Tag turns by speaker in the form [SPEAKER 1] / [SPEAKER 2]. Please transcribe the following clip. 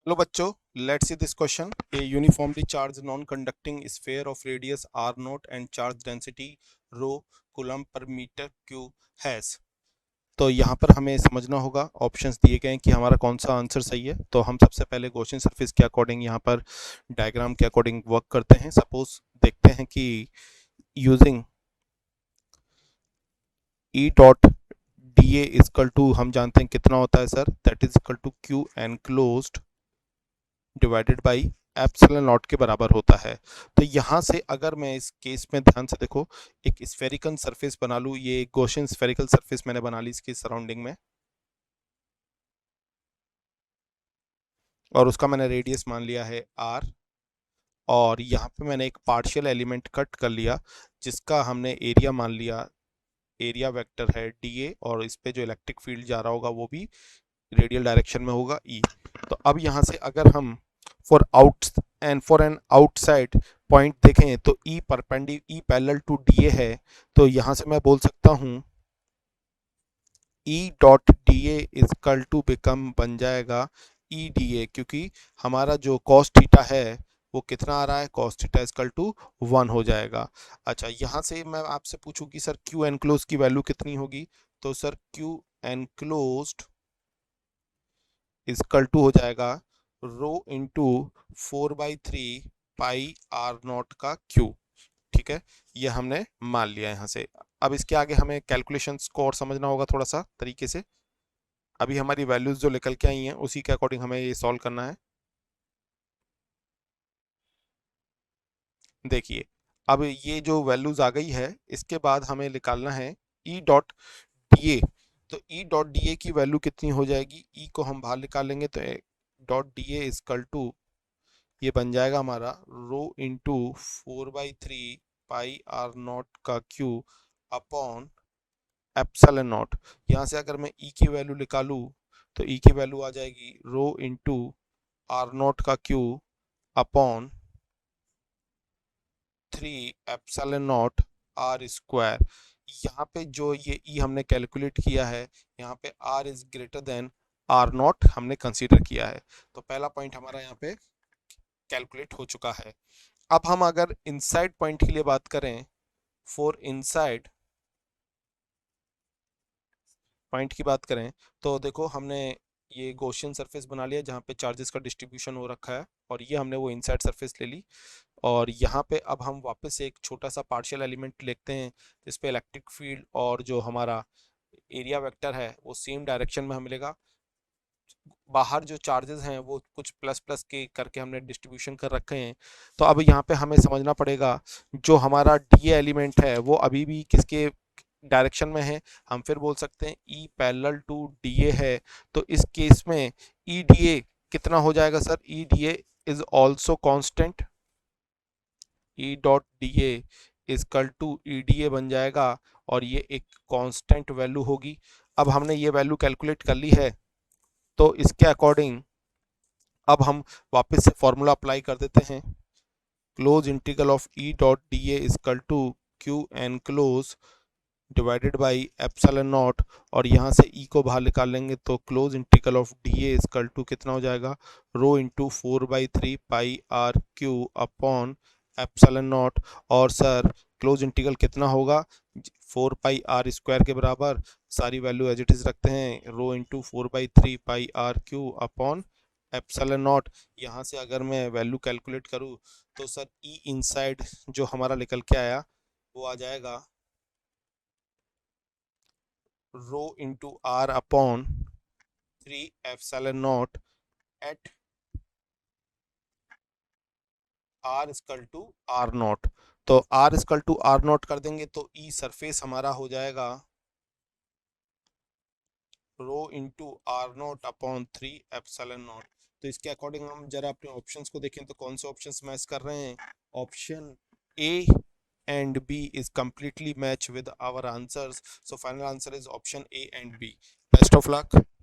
[SPEAKER 1] Hello बच्चों, let's see this question. A uniformly charged non-conducting sphere of radius r naught and charge density rho coulomb per meter cube has. तो यहाँ पर हमें समझना होगा, options दिए गए हैं कि हमारा कौन सा आंसर सही है। तो हम सबसे पहले गॉसियन सरफेस के अकॉर्डिंग यहाँ पर डायग्राम के अकॉर्डिंग वर्क करते हैं। सपोज देखते हैं कि using E dot D A equal to, हम जानते हैं कितना होता है sir, that is equal to Q enclosed divided by epsilon naught के बराबर होता है। तो यहाँ से अगर मैं इस केस में ध्यान से देखो, एक स्फेरिकल सरफेस बना लूँ, ये एक गॉसियन स्फेरिकल सरफेस मैंने बना ली इसकी सराउंडिंग में, और उसका मैंने रेडियस मान लिया है r, और यहाँ पे मैंने एक पार्शियल एलिमेंट कट कर लिया जिसका हमने एरिया मान लिया, एरिया वेक्टर है dA, और इस पे जो इलेक्ट्रिक फील्ड जा रहा होगा वो भी रेडियल डायरेक्शन में होगा E। तो अब यहाँ से अगर हम फॉर एन आउटसाइड पॉइंट देखें तो E पैरेलल टू DA है। तो यहाँ से मैं बोल सकता हूँ E dot DA equal to become बन जाएगा EDA, क्योंकि हमारा जो cos थीटा है वो कितना आ रहा है, cos थीटा इजकल टू 1 हो जाएगा। अच्छा, यहाँ से मैं आपसे पूछूं कि सर Q एनक्लोज की वैल्यू कितनी होगी, तो sir Q enclosed equal to हो जाएगा rho into 4/3 pi r naught का क्यू। ठीक है, ये हमने मान लिया यहाँ से। अब इसके आगे हमें कैलकुलेशंस को और समझना होगा थोड़ा सा तरीके से। अभी हमारी वैल्यूज जो निकल के आई हैं उसी के अकॉर्डिंग हमें ये सॉल्व करना है। देखिए, अब ये जो वैल्यूज आ गई है इसके बाद हमें निकालना है ई डॉट डी ए। तो ई डॉट डी ए की वैल्यू कितनी हो जाएगी, ई को हम बाहर निकालेंगे तो dot D A equal to, ये बन जाएगा हमारा rho into 4/3 pi r naught का क्यू अपॉन एप्सिलॉन नॉट। यहाँ से अगर मैं ई की वैल्यू निकालूँ तो ई की वैल्यू आ जाएगी रो इंटू आर नॉट का cube upon 3 epsilon naught r square. यहाँ पे जो ये ई हमने कैलकुलेट किया है, यहाँ पे r is greater than r naught हमने कंसीडर किया है। तो पहला पॉइंट हमारा यहाँ पे कैलकुलेट हो चुका है। अब हम अगर इनसाइड पॉइंट के लिए बात करें, फॉर इनसाइड पॉइंट की बात करें, तो देखो हमने ये गॉसियन सरफेस बना लिया जहाँ पे चार्जेस का डिस्ट्रीब्यूशन हो रखा है, और ये हमने वो इनसाइड सरफेस ले ली। और यहाँ पे अब हम वापस से एक छोटा सा पार्शियल एलिमेंट लिखते हैं जिस पे इलेक्ट्रिक फील्ड और जो हमारा एरिया वेक्टर है वो सेम डायरेक्शन में हमें मिलेगा। बाहर जो चार्जेस हैं वो कुछ प्लस प्लस के करके हमने डिस्ट्रीब्यूशन कर रखे हैं। तो अब यहाँ पे हमें समझना पड़ेगा, जो हमारा डी एलिमेंट है वो अभी भी किसके डायरेक्शन में है, हम फिर बोल सकते हैं E parallel to D A है। तो इस केस में ई डी ए कितना हो जाएगा sir, E D A is also constant, E dot D A equal to E D A बन जाएगा, और ये एक कांस्टेंट वैल्यू होगी। अब हमने ये वैल्यू कैलकुलेट कर ली है, तो इसके अकॉर्डिंग अब हम वापस से फॉर्मूला अप्लाई कर देते हैं। Close integral of E dot D A equal to Q N close divided by epsilon naught, और यहाँ से ई को बाहर निकाल लेंगे तो close integral of D A equal to कितना हो जाएगा, rho into 4/3 pi R Q upon epsilon naught. और सर क्लोज इंटीग्रल कितना होगा, 4 पाई r स्क्वायर के बराबर, सारी वैल्यू एज इट इज रखते हैं, rho into 4/3 pi R Q upon epsilon naught. यहाँ से अगर मैं वैल्यू कैलकुलेट करूँ तो सर ई इनसाइड जो हमारा निकल के आया वो आ जाएगा rho into R upon 3 epsilon naught at R equal to R naught. तो R equal to R naught कर देंगे तो ई सरफेस हमारा हो जाएगा rho into are naught upon 3 epsilon naught. तो इसके अकॉर्डिंग हम जरा अपने ऑप्शंस को देखें तो कौन से ऑप्शंस मैच कर रहे हैं। Option A and B is completely match with our answers. So final answer is option A and B. Best of luck.